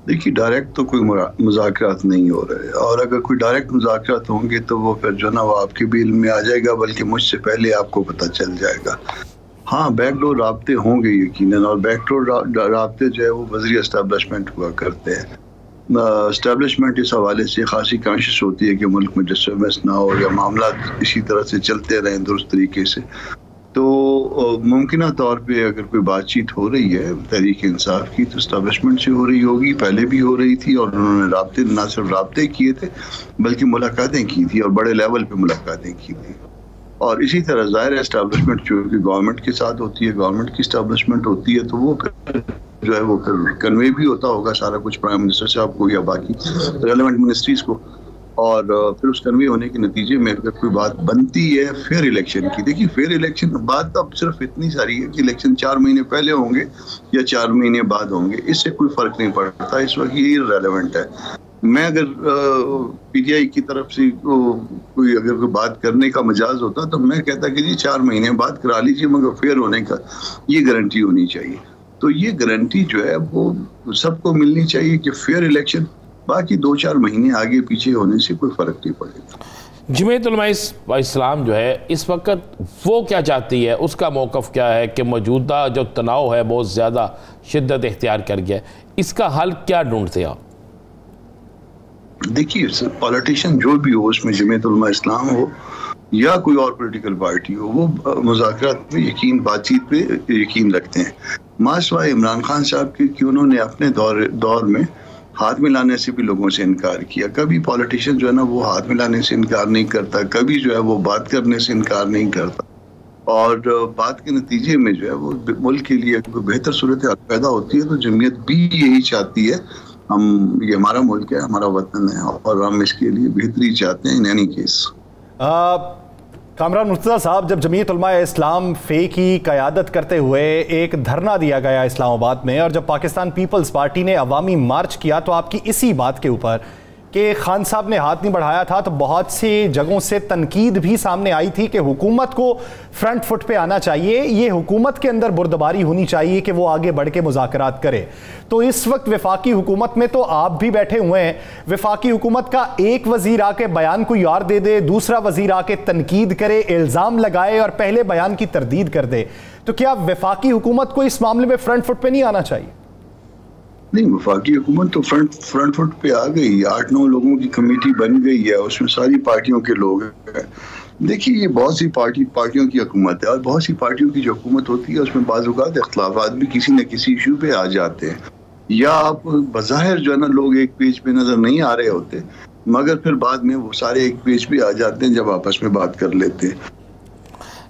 देखिए, डायरेक्ट तो कोई मुज़ाकरात नहीं हो रहे, और अगर कोई डायरेक्ट मुज़ाकरात होंगे तो वो फिर जो ना वो आपके भी इल्म में आ जाएगा, बल्कि मुझसे पहले आपको पता चल जाएगा। हाँ, बैकडोर राब्ते होंगे यकीनन, और बैकडोर राब्ते जो है वो वज़ीर एस्टेब्लिशमेंट हुआ करते हैं। एस्टेब्लिशमेंट इस हवाले से खासी कॉन्शियस होती है कि मुल्क में डिस्टर्बेंस ना हो या मामला इसी तरह से चलते रहें दुरुस्त तरीके से। तो मुमकिन तौर पे अगर कोई बातचीत हो रही है तहरीक इंसाफ की तो एस्टेब्लिशमेंट से हो रही होगी, पहले भी हो रही थी, और उन्होंने राब्ते ना सिर्फ राब्ते किए थे बल्कि मुलाकातें की थी, और बड़े लेवल पे मुलाकातें की थी। और इसी तरह ज़ाहिर एस्टेब्लिशमेंट जो कि गवर्नमेंट के साथ होती है, गवर्नमेंट की एस्टेब्लिशमेंट होती है, तो वो जो है वो फिर कन्वे भी होता होगा सारा कुछ प्राइम मिनिस्टर साहब को या बाकी रेलेवेंट मिनिस्ट्रीज को, और फिर उस कन्वे होने के नतीजे में अगर कोई बात बनती है फेयर इलेक्शन की। देखिए, फेयर इलेक्शन बात अब सिर्फ इतनी सारी है कि इलेक्शन 4 महीने पहले होंगे या 4 महीने बाद होंगे, इससे कोई फर्क नहीं पड़ता। इस वक्त ये इररिलेवेंट है। मैं अगर पीटीआई की तरफ से कोई अगर कोई बात करने का मजाज होता तो मैं कहता कि जी 4 महीने बाद करा लीजिए, मगर फेयर होने का ये गारंटी होनी चाहिए। तो ये गारंटी जो है वो सबको मिलनी चाहिए कि फेयर इलेक्शन, बाकी 2-4 महीने आगे पीछे होने से कोई फर्क नहीं पड़ेगा। जमीयत उलमा इस्लाम जो है इस वक्त वो क्या चाहती है, उसका मौक़िफ़ क्या है कि मौजूदा जो तनाव है बहुत ज़्यादा शिद्दत इख्तियार कर गया है, इसका हल क्या ढूंढते आप? देखिए, पॉलिटिशियन जो भी हो, उसमें जमीयत उलमा इस्लाम हो या कोई और पॉलिटिकल पार्टी हो, वो मुज़ाकरात पे यकीन, बातचीत पे यकीन रखते हैं। मासवा इमरान खान साहब के कि उन्होंने अपने दौर में हाथ मिलाने से भी लोगों से इनकार किया। कभी पॉलिटिशियन जो है ना वो हाथ मिलाने से इनकार नहीं करता, कभी जो है वो बात करने से इनकार नहीं करता, और बात के नतीजे में जो है वो मुल्क के लिए कोई बेहतर सूरत हाल पैदा होती है। तो जमीयत भी यही चाहती है, ये हमारा मुल्क है, हमारा वतन है, और हम इसके लिए बेहतरी चाहते हैं in any case. Kamran Murtaza साहब, जब जमीयत उलमा इस्लाम फे की क़यादत करते हुए एक धरना दिया गया इस्लामाबाद में, और जब पाकिस्तान पीपल्स पार्टी ने अवामी मार्च किया, तो आपकी इसी बात के ऊपर कि खान साहब ने हाथ नहीं बढ़ाया था, तो बहुत सी जगहों से तनकीद भी सामने आई थी कि हुकूमत को फ्रंट फुट पे आना चाहिए, ये हुकूमत के अंदर बुर्दबारी होनी चाहिए कि वो आगे बढ़ के मुज़ाकरात करे। तो इस वक्त वफाकी हुकूमत में तो आप भी बैठे हुए हैं, वफाकी हुकूमत का एक वजीर आके बयान कोई और दे दे, दूसरा वजीर आके तनकीद करे, इल्ज़ाम लगाए और पहले बयान की तरदीद कर दे, तो क्या वफाकी हुकूमत को इस मामले में फ्रंट फुट पे नहीं आना चाहिए? नहीं, वफाकी हुकूमत तो फ्रंट फुट पे आ गई। 8-9 लोगों की कमेटी बन गई है, उसमें सारी पार्टियों के लोग हैं। देखिए, ये बहुत सी पार्टियों की हुकूमत है, और बहुत सी पार्टियों की जो हुकूमत होती है उसमें बाज़-औक़ात इख्तिलाफ़ात भी किसी न किसी इशू पे आ जाते हैं, या आप बज़ाहिर जो है ना लोग एक पेज पे नज़र नहीं आ रहे होते, मगर फिर बाद में वो सारे एक पेज पे आ जाते हैं जब आपस में बात कर लेते हैं।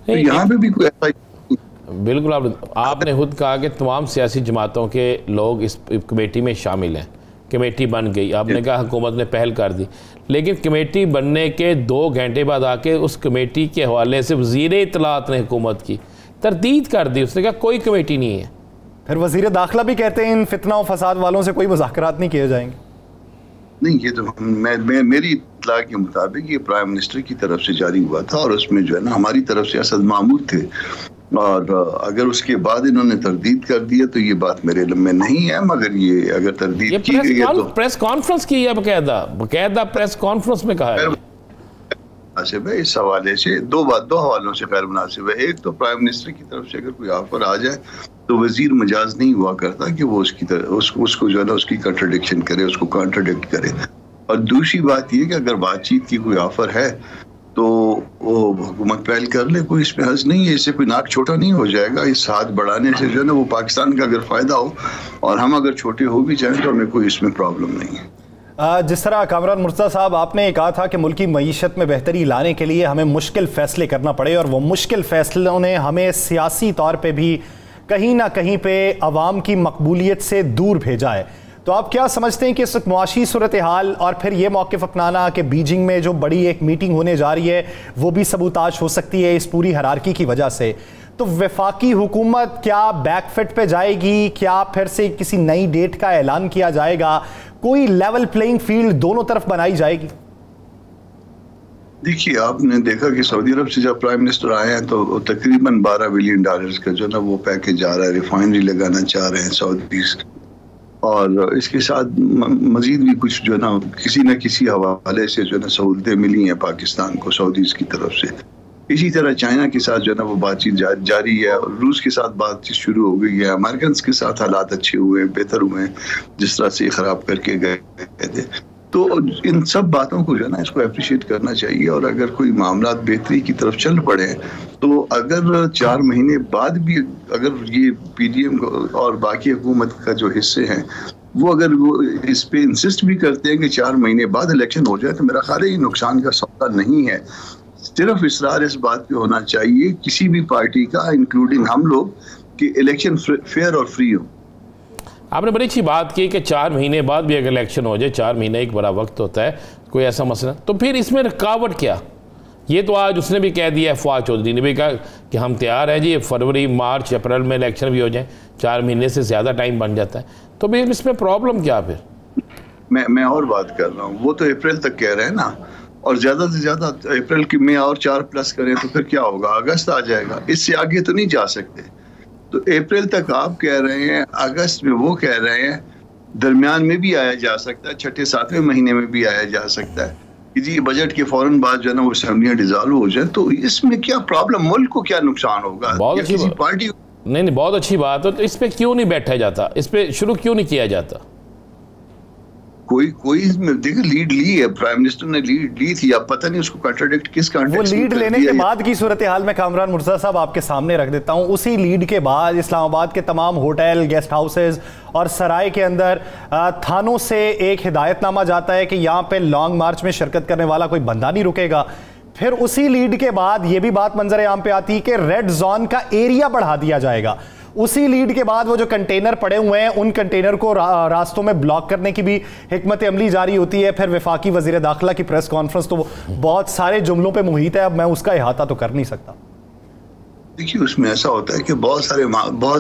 तो यहाँ पे भी कोई ऐसा बिल्कुल आपने खुद कहा कि तमाम सियासी जमातों के लोग इस कमेटी में शामिल हैं, कमेटी बन गई, आपने कहा हुकूमत ने पहल कर दी, लेकिन कमेटी बनने के 2 घंटे बाद आके उस कमेटी के हवाले से वज़ीर इत्तलात ने हुकूमत की तरदीद कर दी, उसने कहा कोई कमेटी नहीं है। फिर वज़ीर दाखिला भी कहते हैं इन फितना और फसाद वालों से कोई मुज़ाकरात नहीं किए जाएंगे। नहीं, ये तो मेरी इत्तला के मुताबिक ये प्राइम मिनिस्टर की तरफ से जारी हुआ था, और उसमें जो है ना हमारी तरफ से असद मामूद थे, और अगर उसके बाद इन्होंने तरदीद कर दिया तो ये बात मेरे इल्म में नहीं है, मगर ये अगर तरदीद की गई है तो प्रेस कॉन्फ्रेंस की है, बकायदा प्रेस कॉन्फ्रेंस में कहा है। मुनासिब है इस हवाले से, दो हवालों से गैर मुनासिब है। एक तो प्राइम मिनिस्टर की तरफ से अगर कोई ऑफर आ जाए तो वजीर मजाज नहीं हुआ करता कि वो उसको जो है ना उसकी कंट्राडिक्शन करे, उसको कॉन्ट्राडिक्ट करे। और दूसरी बात ये कि अगर बातचीत की कोई ऑफर है तो वो हुकूमत पहल कर ले, कोई इसमें हर्ज नहीं है, इससे कोई नाक छोटा नहीं हो जाएगा। इस हाथ बढ़ाने से जो है ना वो पाकिस्तान का अगर फ़ायदा हो और हम अगर छोटे हो भी जाएं तो हमें कोई इसमें प्रॉब्लम नहीं है। जिस तरह कामरान मुर्तज़ा साहब आपने कहा था कि मुल्की मईशत में बेहतरी लाने के लिए हमें मुश्किल फ़ैसले करना पड़े, और वो मुश्किल फ़ैसलों ने हमें सियासी तौर पर भी कहीं ना कहीं पे अवाम की मकबूलियत से दूर भेजा है, तो आप क्या समझते हैं कि इस मुआशी सूरत हाल और फिर ये मौक़िफ़ अपनाना कि बीजिंग में जो बड़ी एक मीटिंग होने जा रही है वो भी सबूताज हो सकती है इस पूरी हरारकी की वजह से, तो वफाकी हुकूमत क्या बैकफिट पे जाएगी? क्या फिर से किसी नई डेट का ऐलान किया जाएगा? कोई लेवल प्लेइंग फील्ड दोनों तरफ बनाई जाएगी? देखिए, आपने देखा कि सऊदी अरब से जब प्राइम मिनिस्टर आए हैं तो तकरीबन $12 बिलियन का जो ना वो पैकेज आ रहा है, रिफाइनरी लगाना चाह रहे हैं सऊदीज़, और इसके साथ मजीद भी कुछ जो है ना किसी न किसी हवाले से जो है ना सहूलतें मिली हैं पाकिस्तान को सऊदीज़ की तरफ से। इसी तरह चाइना के साथ जो है ना वो बातचीत जारी है, और रूस के साथ बातचीत शुरू हो गई है। अमेरिकन के साथ हालात अच्छे हुए, बेहतर हुए जिस तरह से ख़राब करके गए थे। तो इन सब बातों को जो है ना इसको अप्रिशिएट करना चाहिए, और अगर कोई मामला बेहतरी की तरफ चल पड़े तो अगर 4 महीने बाद भी अगर ये पीडीएम और बाकी हुकूमत का जो हिस्से हैं वो अगर वो इस पे इंसिस्ट भी करते हैं कि 4 महीने बाद इलेक्शन हो जाए, तो मेरा ख्याल है ये नुकसान का सौदा नहीं है। सिर्फ इसरार इस बात पे होना चाहिए किसी भी पार्टी का, इंक्लूडिंग हम लोग, कि इलेक्शन फेयर और फ्री हो। आपने बड़ी अच्छी बात की कि 4 महीने बाद भी अगर इलेक्शन हो जाए, 4 महीने एक बड़ा वक्त होता है, कोई ऐसा मसला, तो फिर इसमें रुकावट क्या? ये तो आज उसने भी कह दिया, फवाद चौधरी ने भी कहा कि हम तैयार हैं जी, फरवरी मार्च अप्रैल में इलेक्शन भी हो जाए, 4 महीने से ज़्यादा टाइम बन जाता है, तो फिर इसमें प्रॉब्लम क्या? फिर मैं और बात कर रहा हूँ, वो तो अप्रैल तक कह रहे हैं ना, और ज़्यादा से ज़्यादा अप्रैल की में और 4+ करें तो फिर क्या होगा? अगस्त आ जाएगा, इससे आगे तो नहीं जा सकते। तो अप्रैल तक आप कह रहे हैं, अगस्त में वो कह रहे हैं, दरमियान में भी आया जा सकता है, 6-7वें महीने में भी आया जा सकता है कि जी बजट के फौरन बाद जो है ना वो असेंबलियां डिसॉल्व हो जाए, तो इसमें क्या प्रॉब्लम? मुल्क को क्या नुकसान होगा? बहुत अच्छी किसी पार्टी नहीं, बहुत अच्छी बात है। तो इस पे क्यों नहीं बैठा जाता? इस पे शुरू क्यों नहीं किया जाता? कोई देखिए लीड ली है, प्राइम मिनिस्टर ने लीड ली थी, अब पता नहीं उसको कॉन्ट्रडिक्ट किस कॉन्टेक्स्ट वो लीड लेने के बाद की सूरत हाल में कामरान मुर्तज़ा साहब आपके सामने रख देता हूं। उसी लीड के बाद इस्लामाबाद के तमाम होटल, गेस्ट हाउसेज और सराय के अंदर थानों से एक हिदायतनामा जाता है कि यहाँ पे लॉन्ग मार्च में शिरकत करने वाला कोई बंदा नहीं रुकेगा। फिर उसी लीड के बाद ये भी बात मंजर आम पे आती है कि रेड जोन का एरिया बढ़ा दिया जाएगा। उसी लीड के बाद वो जो कंटेनर पड़े हुए हैं उन कंटेनर को रास्तों में ब्लॉक करने की भी हिकमत अमली जारी होती है। फिर वफाकी वजीर दाखिला की प्रेस कॉन्फ्रेंस तो बहुत सारे जुमलों पे मुहित है, अब मैं उसका इहाता तो कर नहीं सकता। देखिए उसमें ऐसा होता है कि बहुत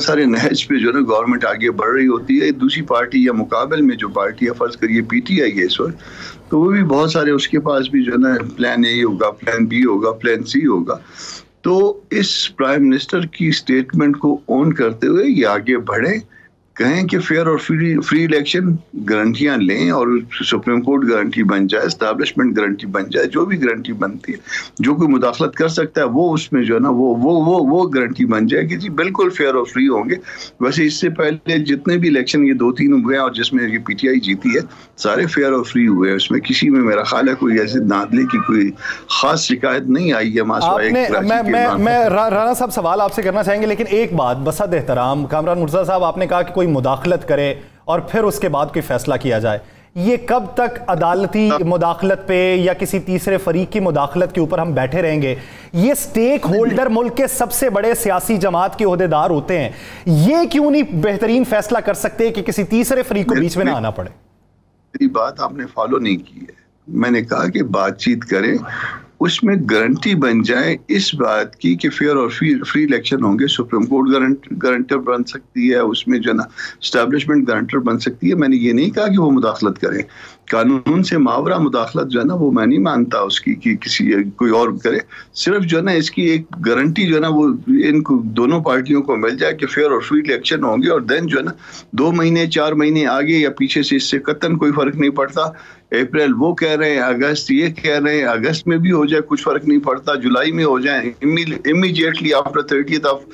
सारे नहज पे जो है ना गवर्नमेंट आगे बढ़ रही होती है, दूसरी पार्टी या मुकाबले में जो पार्टी है, फर्ज करिए पीटीआई है इस वक्त, तो वो भी बहुत सारे उसके पास भी जो है ना प्लान ए होगा, प्लान बी होगा, प्लान सी होगा। तो इस प्राइम मिनिस्टर की स्टेटमेंट को ऑन करते हुए ये आगे बढ़े, कहें कि फेयर और फ्री इलेक्शन गारंटियां लें और सुप्रीम कोर्ट गारंटी बन जाए, एस्टैब्लिशमेंट गारंटी बन जाए, जो भी गारंटी बनती है, जो कोई मुदाखलत कर सकता है वो उसमें जो है ना वो गारंटी बन जाए कि जी बिल्कुल फेयर और फ्री होंगे। वैसे इससे पहले जितने भी इलेक्शन ये 2-3 हुए हैं और जिसमें ये पीटीआई जीती है, सारे फेयर और फ्री हुए हैं। उसमें किसी में मेरा ख्याल है कोई ऐसे दांतले की कोई खास शिकायत नहीं आई है। मैं राणा साहब सवाल आपसे करना चाहेंगे, लेकिन एक बात बसद एहतराम कामरान मुर्तज़ा साहब, आपने कहा कि कोई मुदाखलत करे और फिर उसके बाद कोई फैसला किया जाए। ये कब तक अदालती मुदाखलत पे या किसी तीसरे फरीक की मुदाखलत के ऊपर हम बैठे रहेंगे? ये स्टेक होल्डर मुल्क के सबसे बड़े सियासी जमात के ओहदेदार होते हैं, ये क्यों नहीं बेहतरीन फैसला कर सकते कि किसी तीसरे फरीक को बीच में ना आना पड़े? मेरी बात आपने फॉलो नहीं की है। मैंने कहा कि बातचीत करें, उसमें गारंटी बन जाए इस बात की कि फेयर और फ्री इलेक्शन होंगे। सुप्रीम कोर्ट गारंटर बन सकती है, उसमें जो ना एस्टैब्लिशमेंट गारंटर बन सकती है। मैंने ये नहीं कहा कि वो मुदाखलत करें, कानून से मावरा मुदाखलत जो है ना वो मैं नहीं मानता उसकी कि किसी कोई और करे। सिर्फ जो है ना इसकी एक गारंटी जो है ना वो इनको दोनों पार्टियों को मिल जाए कि फेयर और फ्री इलेक्शन होंगे, और देन जो है ना 2 महीने 4 महीने आगे या पीछे से इससे कतन कोई फर्क नहीं पड़ता। अप्रैल वो कह रहे हैं, अगस्त ये कह रहे हैं, अगस्त में भी हो जाए कुछ फर्क नहीं पड़ता, जुलाई में हो जाए, इमीडिएटली आफ्टर 30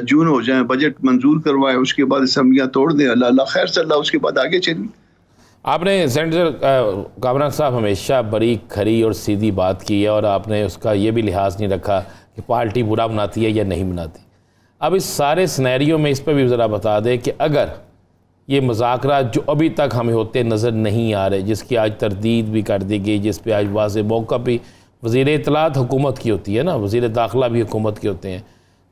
जून हो जाए, बजट मंजूर करवाएं, उसके बाद असम्बलियां तोड़ दें, अल्लाह खैर से अल्लाह, उसके बाद आगे चलें। आपने सेनेटर कामरान साहब हमेशा बड़ी खरी और सीधी बात की है और आपने उसका ये भी लिहाज नहीं रखा कि पार्टी बुरा बनाती है या नहीं बनाती। अब इस सारे सिनेरियो में इस पर भी ज़रा बता दें कि अगर ये मुज़ाकरात जो अभी तक हमें होते नज़र नहीं आ रहे, जिसकी आज तरदीद भी कर दी गई, जिस पे आज वाज़े मौका भी वज़ीर इत्तलात हुकूमत की होती है ना, वज़ीर दाखिला भी हुकूमत के होते हैं,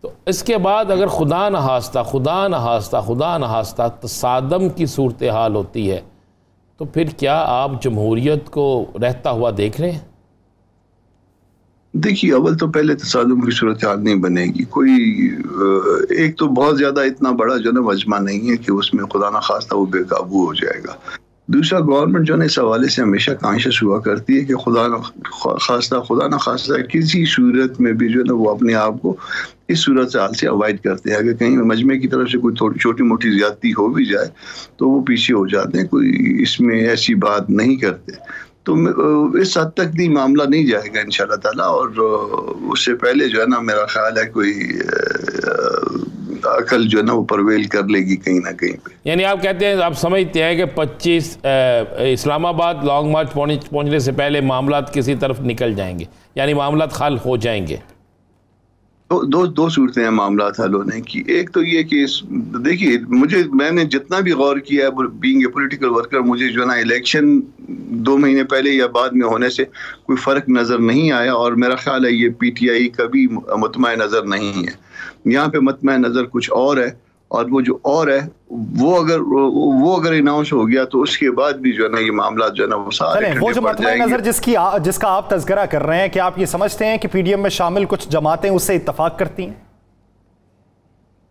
तो इसके बाद अगर खुदा न हास्ता तसादम की सूरत हाल होती है, तो फिर क्या आप जमहूरियत को रहता हुआ देख रहे हैं? देखिए, अव्वल तो पहले तसादुम की सूरत हाल नहीं बनेगी। कोई एक तो बहुत ज्यादा इतना बड़ा जो ना मजमा नहीं है कि उसमें खुदा ना खास्ता वो बेकाबू हो जाएगा। दूसरा, गवर्नमेंट जो है इस हवाले से हमेशा कॉन्शियस हुआ करती है कि खुदा ना खास्ता किसी सूरत में भी जो है ना वो अपने आप को इस सूरत हाल से अवॉइड करते हैं। अगर कहीं मजमे की तरफ से कोई थोड़ी छोटी मोटी ज्यादती हो भी जाए तो वो पीछे हो जाते हैं, कोई इसमें ऐसी बात नहीं करते। तो इस हद तक भी मामला नहीं जाएगा इंशाल्लाह ताला, और उससे पहले जो है ना मेरा ख्याल है कोई अकल जो है ना वो परवेल कर लेगी कहीं ना कहीं पे। यानी आप कहते हैं, आप समझते हैं कि 25 इस्लामाबाद लॉन्ग मार्च पहुंचने से पहले मामलात किसी तरफ निकल जाएंगे, यानी मामलात हल हो जाएंगे? दो सूरतें हैं मामलात हल होने की। एक तो ये कि देखिए, मैंने जितना भी गौर किया है बीइंग ए पॉलिटिकल वर्कर, मुझे जो है ना इलेक्शन 2 महीने पहले या बाद में होने से कोई फ़र्क नज़र नहीं आया, और मेरा ख्याल है ये पीटीआई कभी मुतमईन नज़र नहीं है। यहाँ पे मुतमईन नज़र कुछ और है, और वो जो और है वो अगर अनाउंस हो गया तो उसके बाद भी जो है ना ये मामला जो है ना वो सारे वो जो मुतमईन नज़र जिसका आप तज़किरा कर रहे हैं, कि आप ये समझते हैं कि पीडीएम में शामिल कुछ जमातें उससे इत्तफाक करती हैं?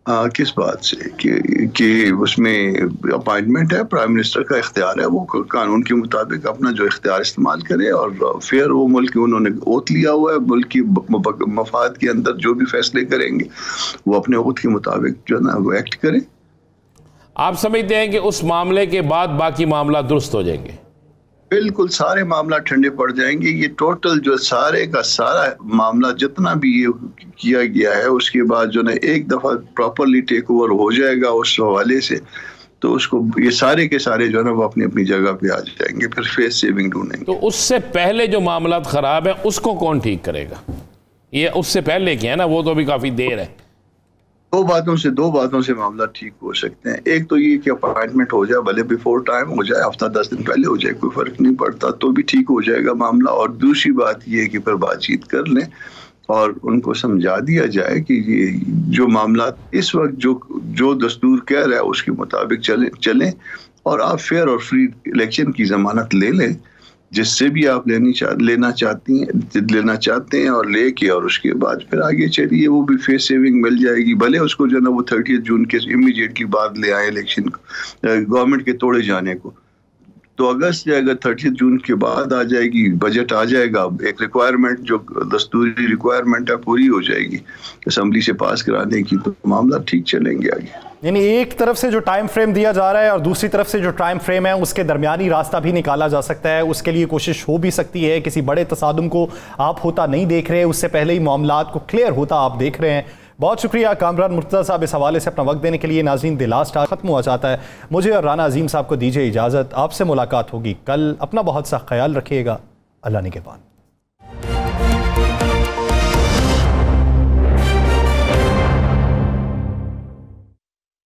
किस बात से कि उसमें अपॉइंटमेंट है, प्राइम मिनिस्टर का इख्तियार है, वो कानून के मुताबिक अपना जो इख्तियार इस्तेमाल करे, और फिर वो मुल्क उन्होंने ओत लिया हुआ है, मुल्क की मफाद के अंदर जो भी फैसले करेंगे वो अपने ओत के मुताबिक जो है ना वो एक्ट करें। आप समझते हैं कि उस मामले के बाद बाकी मामला दुरुस्त हो जाएंगे? बिल्कुल, सारे मामला ठंडे पड़ जाएंगे। ये टोटल जो सारे का सारा मामला जितना भी ये किया गया है, उसके बाद जो ना एक दफ़ा प्रॉपरली टेक ओवर हो जाएगा उस हवाले से, तो उसको ये सारे के सारे जो है ना वो अपनी अपनी जगह पे आ जाएंगे, फिर फेस सेविंग ढूंढेंगे। तो उससे पहले जो मामला ख़राब है उसको कौन ठीक करेगा? ये उससे पहले क्या है ना, वो तो अभी काफ़ी देर है। दो बातों से मामला ठीक हो सकते हैं। एक तो ये कि अपॉइंटमेंट हो जाए, भले बिफोर टाइम हो जाए, हफ्ता 10 दिन पहले हो जाए, कोई फर्क नहीं पड़ता, तो भी ठीक हो जाएगा मामला। और दूसरी बात ये है कि फिर बातचीत कर लें और उनको समझा दिया जाए कि ये जो मामला इस वक्त जो दस्तूर कह रहा है उसके मुताबिक चलें, और आप फेयर और फ्री इलेक्शन की जमानत ले लें, जिससे भी आप लेना चाहते हैं और लेके और उसके बाद फिर आगे चलिए, वो भी फेस सेविंग मिल जाएगी। भले उसको जो है ना वो 30 जून के इमीडिएटली बाद ले आए इलेक्शन गवर्नमेंट के तोड़े जाने को, तो अगस्त या अगर 30 जून के बाद आ जाएगी, बजट आ जाएगा, एक रिक्वायरमेंट जो दस्तूरी रिक्वायरमेंट है पूरी हो जाएगी असेंबली से पास कराने की, तो मामला ठीक चलेंगे आगे। यानी एक तरफ से जो टाइम फ्रेम दिया जा रहा है और दूसरी तरफ से जो टाइम फ्रेम है उसके दरमियानी रास्ता भी निकाला जा सकता है, उसके लिए कोशिश हो भी सकती है। किसी बड़े तसादुम को आप होता नहीं देख रहे, उससे पहले ही मामलात को क्लियर होता आप देख रहे हैं। बहुत शुक्रिया कामरान मुर्तज़ा साहब इस हवाले से अपना वक्त देने के लिए। नाज़रीन, द लास्ट आवर खत्म हुआ चाहता है। मुझे और राना अजीम साहब को दीजिए इजाज़त। आपसे मुलाकात होगी कल। अपना बहुत सा ख्याल रखिएगा। अल्लाह निगहबान।